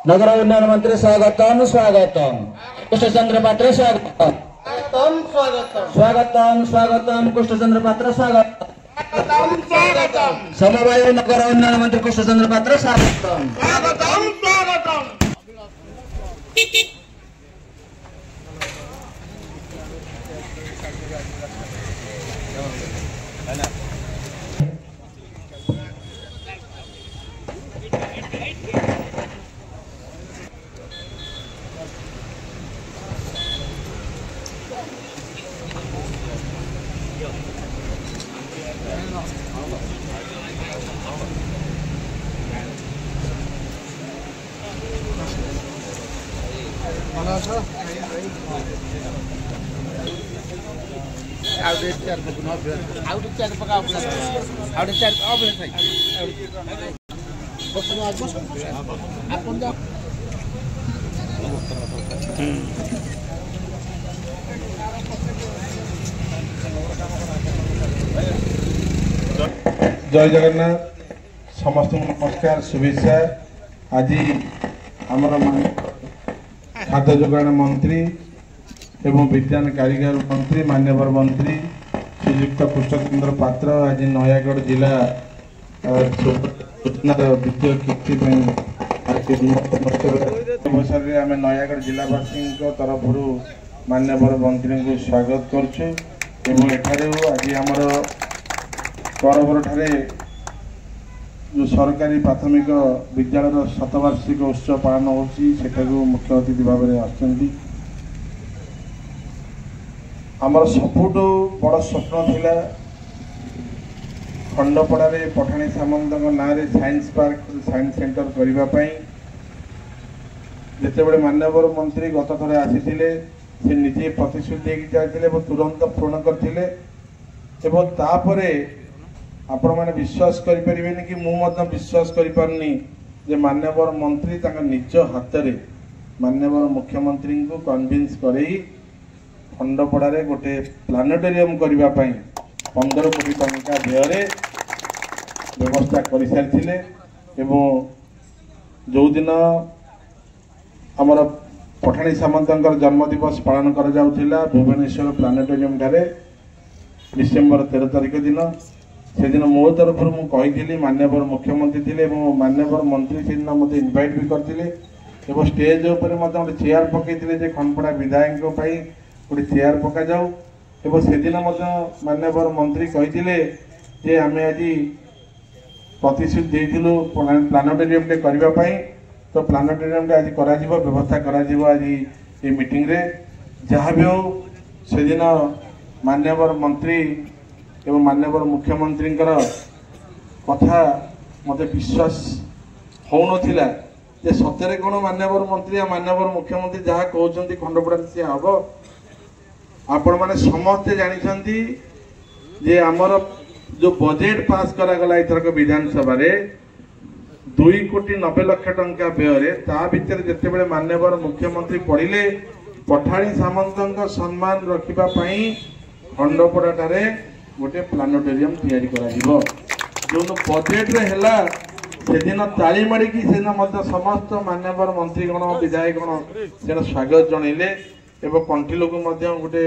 नगर उन्नयन मंत्री स्वागतम स्वागतम कृष्णचंद्र पात्र स्वागतम स्वागतम स्वागतम कृष्णचंद्र पात्र स्वागतम समवाय नगर उन्नयन मंत्री कृष्णचंद्र पात्र स्वागतम स्वागतम स्वागतम जय जगन्नाथ समस्त नमस्कार शुभेच्छा। आज आमर खाद्य जोगाण मंत्री एवं विज्ञान कारीगर मंत्री मान्यवर मंत्री श्रीयुक्त कृष्णचंद्र पात्र आज नयागढ़ जिला सूचनार द्वितीय कीर्ति अवसर में आम नयागढ़ जिलावासी तरफ मान्यवर मंत्री को स्वागत करुँ। आज आमर करबर ठारे जो सरकारी प्राथमिक विद्यालय शतवार्षिक उत्सव पालन हो मुख्य अतिथि भाव में आमर सबुठ बड़ स्वप्न थिला खंडपड़ारे पठाणी सामंत ना साइंस पार्क साइंस सेंटर करने जिते मान्यवर मंत्री गत थर आसी से निजे प्रतिश्रुति जाते तुरंत पूर्ण करते आपण मैंने विश्वास करें कि मुझे विश्वास करें मान्यवर मंत्री निज हाथ में मान्यवर मुख्यमंत्री को कन्विन्स कर खंडपड़ारे गोटे प्लानेटोरियम करने 15 कोटी टंका व्यय व्यवस्था कर सारी जो दिन आमर पठाणी सामंत जन्मदिवस पालन कर भुवनेश्वर प्लानेटोरियम ठारे डिसेम्बर 13 तारिख दिन से दिन मो तरफ मुझे मान्यवर मुख्यमंत्री थे मान्यवर मंत्री से दिन मत इनवाइट भी करते स्टेज उपर गोटे चेयर पकईते खंडपड़ा विधायक गोटे चेयर पका जाऊ से दिन मान्यवर मंत्री कही आम आज प्रतिश्रुति देलु प्लानेटोरियम करने तो प्लानेटोरियम आज कर व्यवस्था आज ये मीटिंग रे जहाँ भी हो से दिन मान्यवर मंत्री एवं मान्यवर मुख्यमंत्री कथा मत विश्वास हो नाला सतरे कौन मान्यवर मंत्री मान्यवर मुख्यमंत्री जहाँ कहते खंडपड़ा सी हम आपण मैंने समस्ते जानते जे आमर जो बजेट पास करागला एथरक विधानसभा 2 कोटी 90 लाख टंका व्यय ता भितर जिते मान्यवर मुख्यमंत्री पढ़िले पठाणी सामंत सम्मान रखापी खंडपड़ा ठारे गोटे प्लानेटोरियम तैयारी करा जो बजेट रे हैला से दिन ताली मारिकी से समस्त मान्यवर मंत्रीगण विधायकगण से स्वागत जनइले एवं कंठिलो को गोटे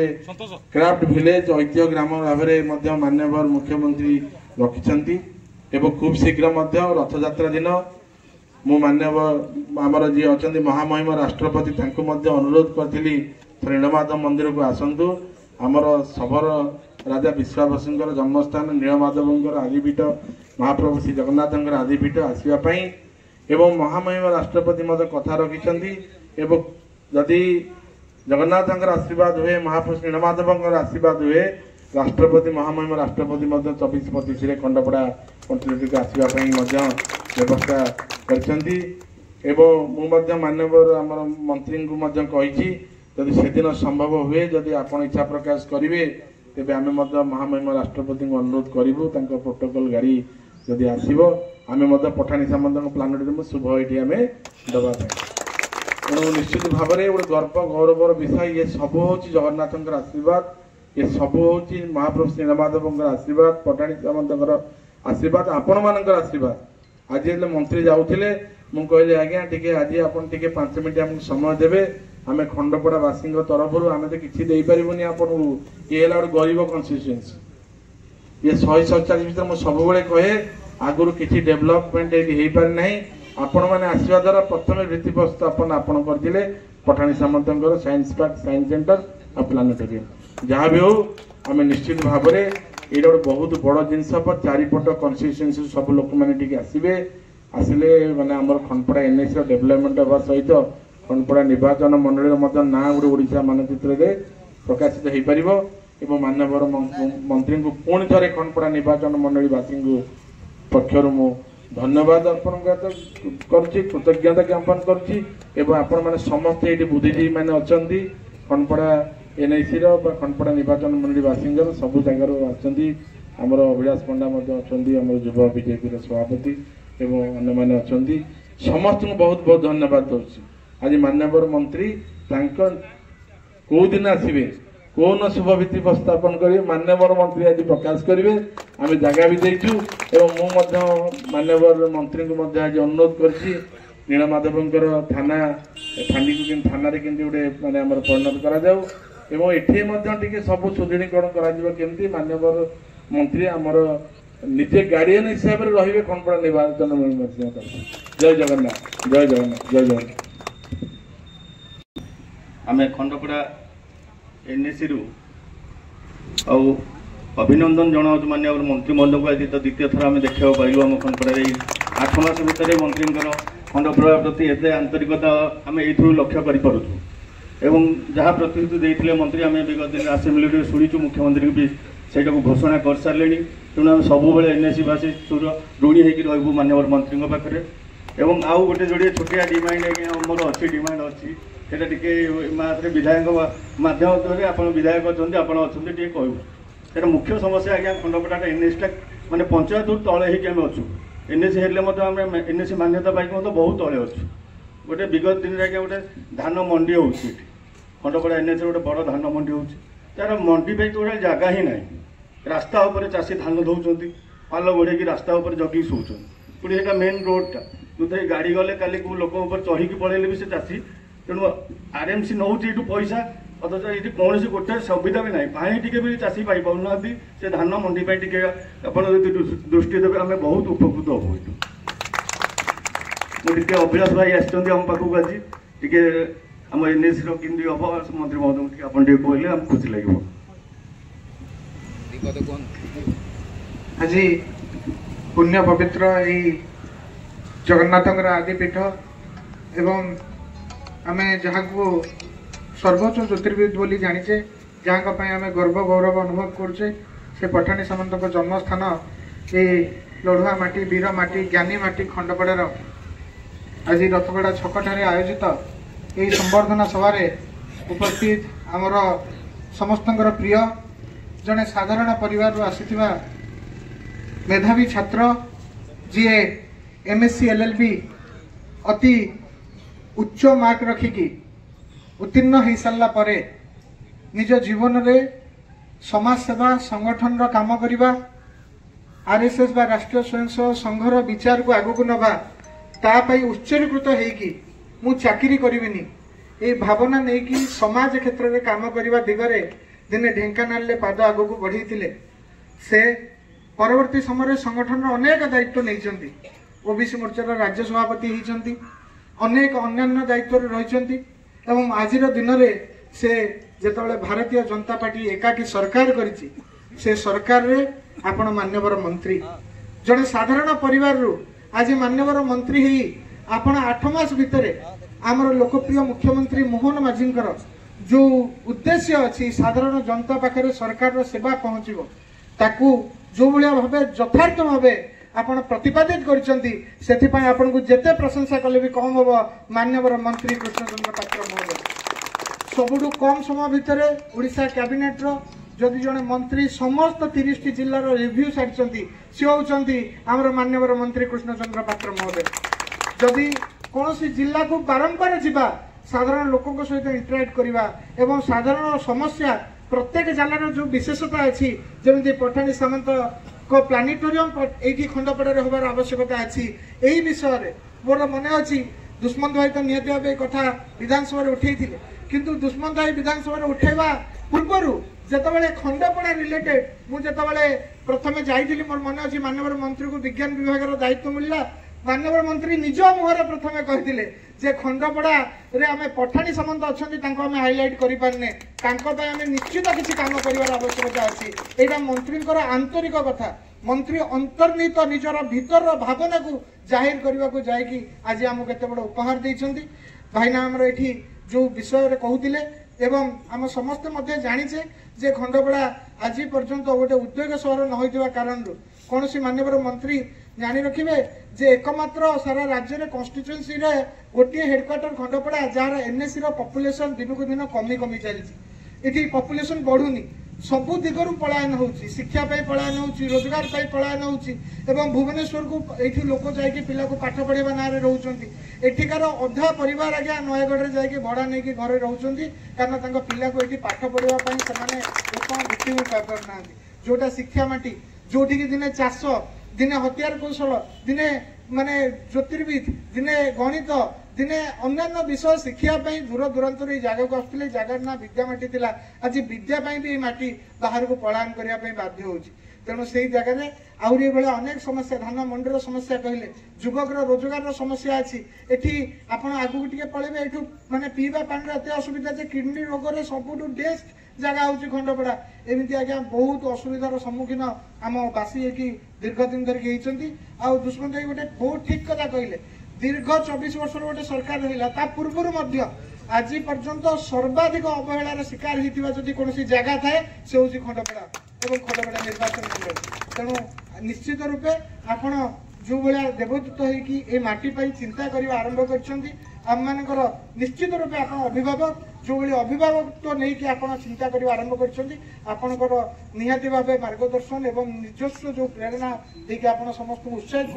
क्राफ्ट विलेज ऐतिह्य ग्राम भाव में मान्यवर मुख्यमंत्री रखिंट एवं खूब शीघ्र रथ यात्रा दिन मु मान्यवर आमर जी अच्छा महामहिम राष्ट्रपति अनुरोध करी नीलमाधव मंदिर को आसतु आमर सबर राजा विश्वावसु जन्मस्थान नीलमाधव आदिपीठ महाप्रभु श्री जगन्नाथ आदिपीठ आसवाई एवं महामहिम राष्ट्रपति कथा रखिंट जदि जगन्नाथ आशीर्वाद हुए महाप्रभु नीलमाधव आशीर्वाद हुए राष्ट्रपति महामहिम राष्ट्रपति 24-25 खंडपड़ा कंट्रीब्यूट आसवाई व्यवस्था कर मान्यवर आम मंत्री को जदि से दिन संभव हुए जदि आप इच्छा प्रकाश करेंगे तेज आम महामहिम राष्ट्रपति को अनुरोध करूँ प्रोटोकॉल गाड़ी जदि आसो आम पठाणी सामंत प्लानेटोरियम शुभ ये आम दवा तेणु निश्चित भाव में गोटे गर्व गौरवर विषय ये सब हूँ जगन्नाथ आशीर्वाद ये सब हूँ महाप्रभु नीलमाधव आशीर्वाद पठाणी सामंत आशीर्वाद आपण मानकर आशीर्वाद आज जे मंत्री जाऊले मु कहली आज्ञा टिके आज आपण टिके 5 मिनिट हमको समय देबे आमे खंडपड़ा वासी तरफ आमे तो किछि देई परिबोनी आपण ये हेला गरीब कन्स्टिट्यूएंसी ये 147 भीतर मु सब बेले कहे आगुरु किछि डेवलपमेंट हे पारि नाही आपण माने आसीबा द्वारा प्रथम भित्तिप्रस्तर स्थापन आपण करथिले पठाणी सामंतंकर साइंस पार्क साइंस सेंटर आ प्लानेटोरियम जहाँ भी हो आमे निश्चित भाव में ये बहुत बड़ जिनस पर चारिपट कन्स्टिट्यूएंसी सब लोक मैंने आसवे आसिले माने आमर खनपड़ा एनएसी डेवलपमेंट होगा सहित खनपड़ा निर्वाचन मंडल ना गोटे ओडिशा मानचित्र में प्रकाशित हो पार एवं मानवर मंत्री को पुणी थे खनपड़ा निर्वाचन मंडलवासी पक्षर मु धन्यवाद अर्पण कृतज्ञता ज्ञापन कर समस्त ये बुद्धिजीवी मैंने अच्छा खनपड़ा एनआईसी खनपड़ा निर्वाचन मंडलवासी सब जगार आमर अभिलाष पंडा आमर युवा बीजेपी सभापति एवं अन्य मैंने अच्छा समस्त को बहुत बहुत धन्यवाद दूसरी आज मानवर मंत्री कौ दिन आसवे कौन शुभ भित्ति प्रस्थापन करेंगे मानवर मंत्री आज प्रकाश करेंगे आम जगह भी देचु एवं मानवर मंत्री को आज अनुरोध कर नीलमाधवंकर थाना फांडी को थाना गोटे माने परिणत करा एठी सब सुदृढ़ीकरण करमती मानवर मंत्री आमर निजे गार्डियन हिसाब से रही खनपड़ा निर्वाचन जय जगन्नाथ जय जगन्नाथ जय जगन्नाथ आम खंडपड़ा एनएसी रु अभिनंदन जनाऊ मानव मंत्रिमंडल को आज तो द्वितीय थर आम देखा पाइलु आम खंडपड़ा 8 मास भितर मंत्री खंडपड़ा प्रति एत आंतरिकता आम ये लक्ष्य करूँ जहाँ प्रतिश्रुति देते मंत्री आम विगत दिन आसेम्बली शुणु मुख्यमंत्री भी से घोषणा कर सारे तेणु आम सब एनएसी बासी ऋणी होकर मानवर मंत्री पाखे एवं आउ गोटे जोड़े छोटिया डिमांड मोर अच्छी डिमांड अच्छी सेटा टिके विधायक माध्यम आप विधायक अच्छा अच्छा कहूँ मुख्य समस्या आज्ञा खंडपड़ा एनएसटा माने पंचायत तले होम अच्छु एनएसी हेल्ले एनएसी मान्यता पाई बहुत तले अच्छु गोटे विगत दिन आज्ञा गोटे धान मंडी हो खंडपड़ा एनएसी गोटे बड़ धान मंडी हो तार मंडी पे गोटे जगह ही ना रास्ता उपर चाषी धान दौरान पाल बढ़े रास्ता उपर जगिक शोचन पुणी एटा मेन रोडटा जो थे गाड़ी गले काली को लोक चढ़ी पड़े भी से चाषी तेणु आरएमसी नौ पैसा अथच ये कौन गोटे सुविधा भी ना पानी टी भी चाषी पाई पाना से धान मंडी टी आप दृष्टि देवे आम बहुत उपकृत हूँ मुझे अभिलाष भाई आम पाखक आज टी आम एनएसी रमी हम मंत्री महोदय आप कहले आम खुशी लगे आज पुण्य पवित्र यही जगन्नाथ आदिपीठ एवं आम जहाँ को सर्वोच्च ज्योतिर्विद बोली जानीचे जहाँ आम गर्व गौरव अनुभव करुचे से पठाणी सामंत जन्मस्थान ये लड़ुआ माटी वीर माटी ज्ञानी माटी खंडपड़ार आज रथगड़ा छकठारे आयोजित यही संबर्धना सभार उपस्थित आमर समस्तंकर प्रिय जड़े साधारण परिवार आसीथिबा मेधावी छात्र जी एमएससी एलएलबी अति उच्च मार्क रखिकी उत्तीर्ण हो सारा पर निज जीवन रे समाज सेवा संगठन रो काम करिबा आरएसएस बा राष्ट्रीय स्वयंसेवक संघर विचार को आगु को नबा तापाई उत्सर्गीकृत होइकी मु चाकरी करिविनी ए भावना नै कि समाज क्षेत्र रे काम करिबा दिगरे दिने ढेंकानाल ले पाद आगु को बढ़ीथिले से परवर्ती समय संगठन रो अनेक दायित्व नैचंती ओबीसी मोर्चा राज्य सभापति होइचंती अनेक अन्यान्य दायित्व रही एवं आज दिन में से जिते भारतीय जनता पार्टी एकाकी सरकार करिछि से सरकार रे आपण मान्यवर मंत्री जड़े साधारण परिवार रु आज मान्यवर मंत्री ही आपण 8 मास भितर आमर लोकप्रिय मुख्यमंत्री मोहन माझींकर जो उद्देश्य अच्छी साधारण जनता पाखे सरकार रो सेवा पहुँचो ताकू जो भाया भाव यथार्थ भाव आपण प्रतिपादित करिसेंती आपन को जेते प्रशंसा कले भी कम हम मान्यवर मंत्री कृष्णचंद्र पात्र महोदय सबुठु कम समय भितर ओडिशा कैबिनेट रो जदि जने मंत्री समस्त 30 जिल्लार रिव्यू सारी सी होउचंती आमर मान्यवर मंत्री कृष्णचंद्र पात्र महोदय जदि कौन जिला को बारंबार जीवा साधारण लोकों सहित इंटराक्ट करवा एवं साधारण समस्या प्रत्येक जिलार जो विशेषता अच्छी जमी पठाणी सामंत प्लानेटोरियम ये खंडपड़ा होबार आवश्यकता अच्छी यही विषय मोर मन अच्छी दुष्मंत भाई तो निहत भाव कथा विधानसभा उठे किंतु दुष्मंत भाई विधानसभा उठेवा पूर्वर जिते खंडपड़ा रिलेटेड मुझे प्रथम जाइली मोर मन अच्छी माननीय मंत्री को विज्ञान विभाग दायित्व मिलला माननीय मंत्री निज मुहर प्रथम कहते जे खंडपड़ा रे आमे पठाणी सामंत अच्छा हाइलाइट करें निश्चित किसी काम कर आवश्यकता अच्छी यहाँ मंत्री आंतरिक कथा मंत्री अंतर्निहित निजर भीतर भावना को जाहिर करने को जाकि आज आम केते बड़ उपहार देइछंती भाईना हमर एठी जो विषय रे कहूतिले एवं आम समस्त मध्य जानिछे जे खंडपड़ा आज पर्यंत गोटे उद्योग सहर न होइतिबा कारण कौन सी माननीय मंत्री जानी रखिए जे एकमात्र सारा राज्य में कन्स्टिट्युएंसी रे गोटे हेडक्वार्टर खंडपड़ा जार एनएससी पॉपुलेशन दिन को दिन कमी कमी चली पॉपुलेशन बढ़ुनी सबु दिगरु पलायन होउची शिक्षा पाई पलायन होउची रोजगार पाई पलायन होउची एवं भुवनेश्वर को एठी लोक जाइके पिला को पाठ पढ़ेबा नारे रहउचंती एठिकार अधा परिवार आज्ञा नयगढ़ रे जाइके भड़ा नै कि घरे रहउचंती कारण तांको पिला को एठी पाठ पढ़ेबा पाई समाने लोक भित्ति पापर नांती जोटा शिक्षा माटी जोठी कि दिने चाष दिने हथियार कौशल दिने माने ज्योतिर्विद दिने गणित दिने अन्य विषय शिक्षापी दूर दूरांत जगह को आसते जगार ना विद्या माटी थिला आज विद्यापी भी माटी बाहर को पलायन करने बाध्य हो तेणु से जगह आहरी बेले अनेक समस्या धान मंडीर समस्या कहले युवक रोजगार समस्या अच्छी एठी आपण आगु टिके पळेबे एठू माने पीवा पानी एत असुविधा जे किडनी रोग रे सबुठू बेस्ट जगह हूँ खंडपड़ा एमती आज्ञा बहुत असुविधार सम्मुखीन आम बासी ये दीर्घ दिन धरिकी आउ दुष्मंत भाई गोटे बहुत ठीक कथा कहले दीर्घ 24 वर्ष गोटे सरकार रहा पूर्वर आज पर्यंत सर्वाधिक अवहेलार शिकार होती कौन जगह थाए से हूँ खंडपड़ा और खंडपड़ा निर्वाचन मंडल तेणु निश्चित रूपे आपण जो भाया देवदूत होती माटी चिंता करने आरंभ कर निश्चित रूपे आप अभिभावक जो भाई अभिभावक नहीं कि आप चिंता करने आरंभ कर निहाती भाव मार्गदर्शन एवं निजस्व जो प्रेरणा देखिए आप समस्त उत्साहित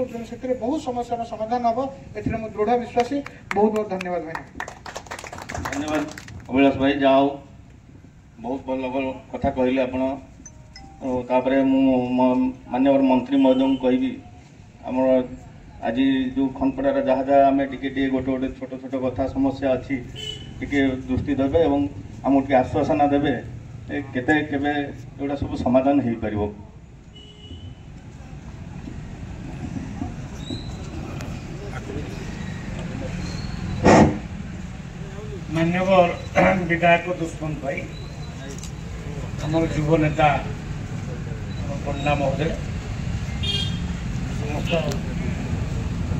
कर बहुत समस्या समाधान हम ए दृढ़ विश्वासी बहुत बहुत धन्यवाद भाई धन्यवाद अभिलाष भाई जाओ बहुत भल भल कथा कहले आपण तापरे माननीय मंत्री महोदय को कहबी आमर आज जो खनपड़ार जहाँ जहाँ आम टे गोटे गोटे छोट छोट कथा समस्या अच्छी टिके दृष्टि देवे और आमको टे आश्वासन देवे केते केबे एटा सब समाधान हो पार मान्यवर विधायक दुष्मंत भाई आमर युव नेता पंडा महोदय समस्त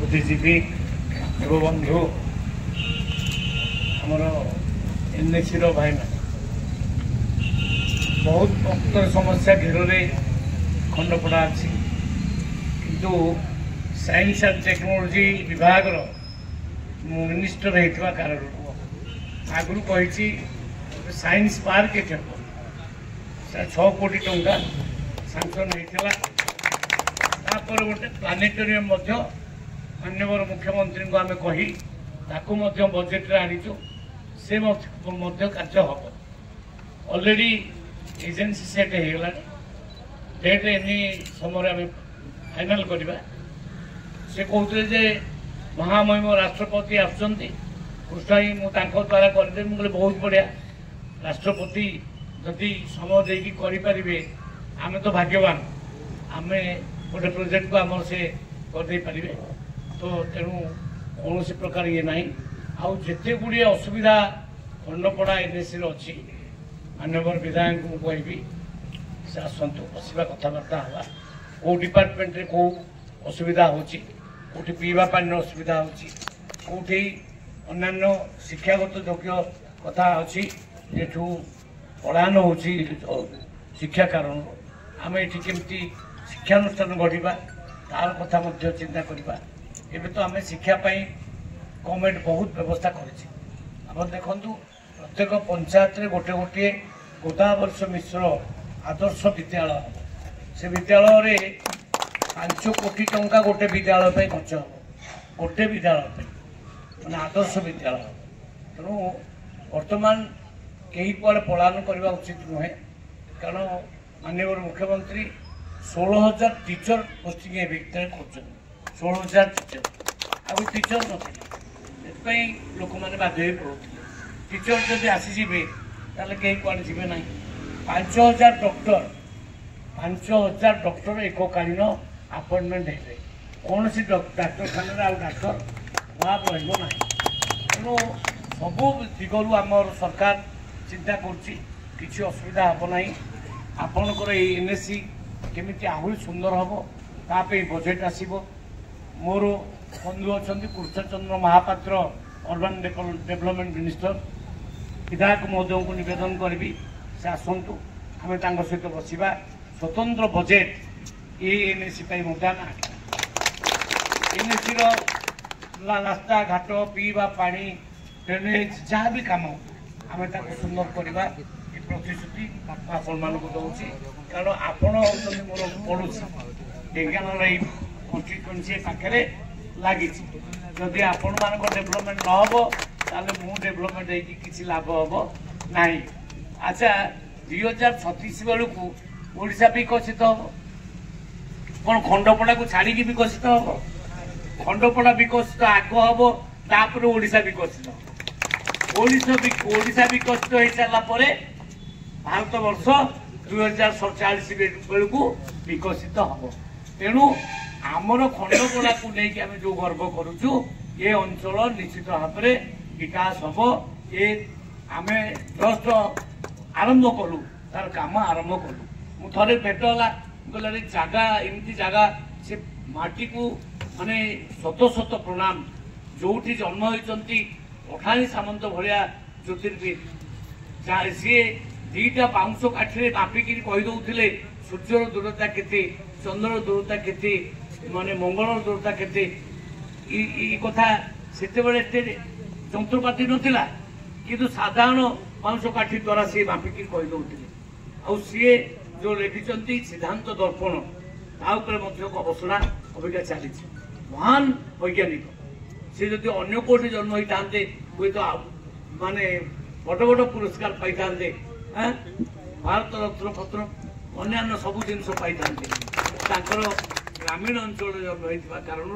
बुद्धिजीवी एवं बंधु आमर एनएससी भाई बहुत भक्तर समस्या घेरे खंडपड़ा अच्छी किंतु साइंस एंड टेक्नोलॉजी विभाग मिनिस्टर होता कारण आगु कही साइंस पार्क ये 6 कोटी टंका सांसन होता गोटे प्लानेटोरियम माननीय मुख्यमंत्री को आम कही बजेट आनीचु से कार्य हम ऑलरेडी एजेंसी सेट होगा डेट एनी समय आम फाइनाल करवा से कहते जे महामहिम राष्ट्रपति आसुँच कृष्णाई मुझे करदेवी मुझे बहुत बढ़िया राष्ट्रपति जदि समय देकी करें आम तो भाग्यवान आम गोटे प्रोजेक्ट को आम से करदे पारे तो तेणु कौन प्रकार ये ना आउ जिते गुड़िए असुविधा खंडपड़ा एनएससी अच्छी माननीय विधायक को कहबी से आसतु बसवा कथबार्ता हाँ कौ डिपार्टमेंट कौ असुविधा होटी पीवा पानी असुविधा होटी अन्य शिक्षागत योग्य कथा अच्छी जेठू पलायन हो शिक्षा कारण आम ये केमती शिक्षानुष्ठान गढ़ा तार कथा चिंता करवा एवं तो आम शिक्षापी गवर्नमेंट बहुत व्यवस्था कर देखु प्रत्येक पंचायत रे गोटे गोटे गोदावर्ष मिश्र आदर्श विद्यालय से विद्यालय 5 कोटी टंका गोटे विद्यालय खर्च हम गोटे विद्यालय मैंने आदर्श विद्यालय तेणु बर्तमान कहीं कुआड़े पलायन करने उचित नुहे कारण माननीय मुख्यमंत्री 16,000 टीचर पोस्टिंग ए भितर कर 16,000 टीचर आउ टीचर नई लोक मैंने बाध्य पड़ते टीचर जब आसीजे ताले कहीं कुआड़े जी ना 5,000 डॉक्टर एककालीन अपॉइंटमेंट है कौन सी डाक्तखाना डाक्तर अभाव रहा तेणु सबू दिगरू आम सरकार चिंता कर असुविधा हम ना आपणकर एनएससी केमी आहरी सुंदर हम ताप बजेट आसो मोर बंधु अच्छा Krishnachandra Mahapatra urban development minister विधायक महोदय को निवेदन करी से आसतु आम सहित बसवा स्वतंत्र बजेट ये एनएससी मुद्दा एनएससी रास्ता घाट पीवा पानी ड्रेनेज जहाँ भी कम आम सुंदर करवा ये प्रतिश्रुति आपण मान दूसरी कारण आपण मोर पड़ोसी ढेंकानाल कन्स्टिट्युएंसी पाखे लगी जदि आपण मान डेभलपमेंट न हम ताले मु डेभलपमेंट किसी लाभ हम ना। अच्छा 2036 बेलू ओडिशा विकसित हम कौन खंडपड़ा को छाड़ी विकसित हम खंडपड़ा विकसित आग हम तापर ओडिशा विकसित ओडिशा विकसित हो सारा भारत वर्ष 2047 बेलू विकसित हम तेणु आमर खंडपड़ा को लेकिन आम जो गर्व करुचु ये अंचल निश्चित भाव में विकास हम ये आम जस्ट आरंभ कलु तार काम आरंभ कलु मु थे भेट है गला जगह एमती जगह से माटी को माने शत शत प्रणाम जो जन्म होती पठाणी सामंत भाया ज्योतिर्विद सी दीटा बाउंश काठी मापिकी कहीदे सूर्यर दूरता केते चंद्र दूरता केते माने मंगल दूरता केते कथा से जंत्रपाति नथिला किंतु साधारण बाउंश काठी द्वारा सी मापिकी कहीदे आ सी जो लिखिं सिद्धांत दर्पण गवेषणा अभिज्ञा चली महान वैज्ञानिक सी जदि अन्य कोटी जन्म होता हुए तो माने बड़ बड़ पुरस्कार पाई था भारत रत्न पत्र अन्य सब जिनस पाई था ग्रामीण अंचल जन्म होता कारण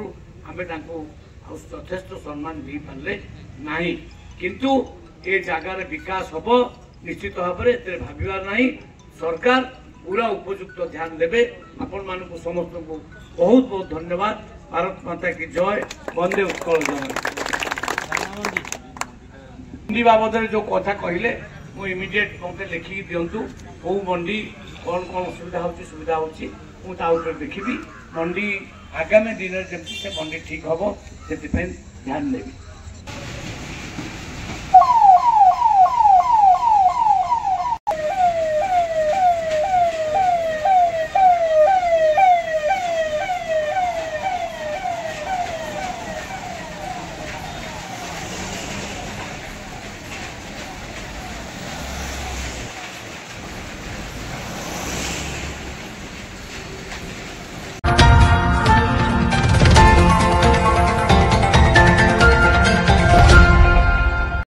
आम यथेष्ट सम्मान दे पारे ना किंतु ये जगार विकास हम निश्चित भाव में भावार ना सरकार पूरा उपयुक्त ध्यान देवे आपण मान समस्त को बहुत बहुत धन्यवाद। भारत माता की जय। वंदे उत्कल मंडी बाबद जो कथा कहले मु इमिडिएट मत लिखिकी दिंतु कौ मंडी कौन कौन असुविधा होची सुविधा होची मुझे देखी मंडी आगामी दिन से मंडी ठीक हम से ध्यान देवी।